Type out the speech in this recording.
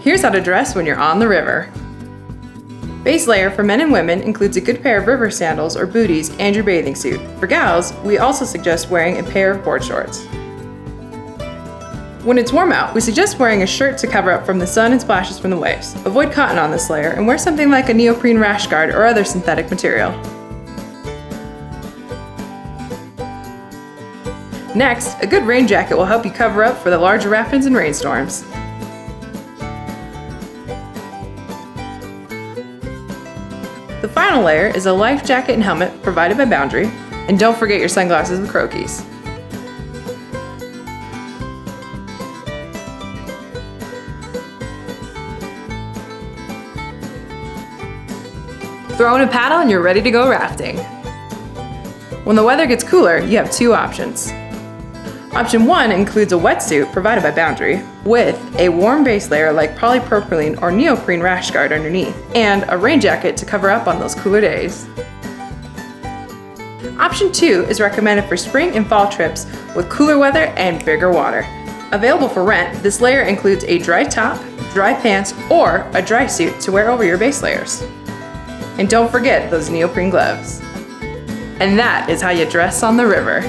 Here's how to dress when you're on the river. Base layer for men and women includes a good pair of river sandals or booties and your bathing suit. For gals, we also suggest wearing a pair of board shorts. When it's warm out, we suggest wearing a shirt to cover up from the sun and splashes from the waves. Avoid cotton on this layer and wear something like a neoprene rash guard or other synthetic material. Next, a good rain jacket will help you cover up for the larger rapids and rainstorms. The final layer is a life jacket and helmet provided by Boundary, and don't forget your sunglasses with croquis. Throw in a paddle and you're ready to go rafting. When the weather gets cooler, you have two options. Option 1 includes a wetsuit provided by Boundary with a warm base layer like polypropylene or neoprene rash guard underneath, and a rain jacket to cover up on those cooler days. Option 2 is recommended for spring and fall trips with cooler weather and bigger water. Available for rent, this layer includes a dry top, dry pants, or a dry suit to wear over your base layers. And don't forget those neoprene gloves. And that is how you dress on the river.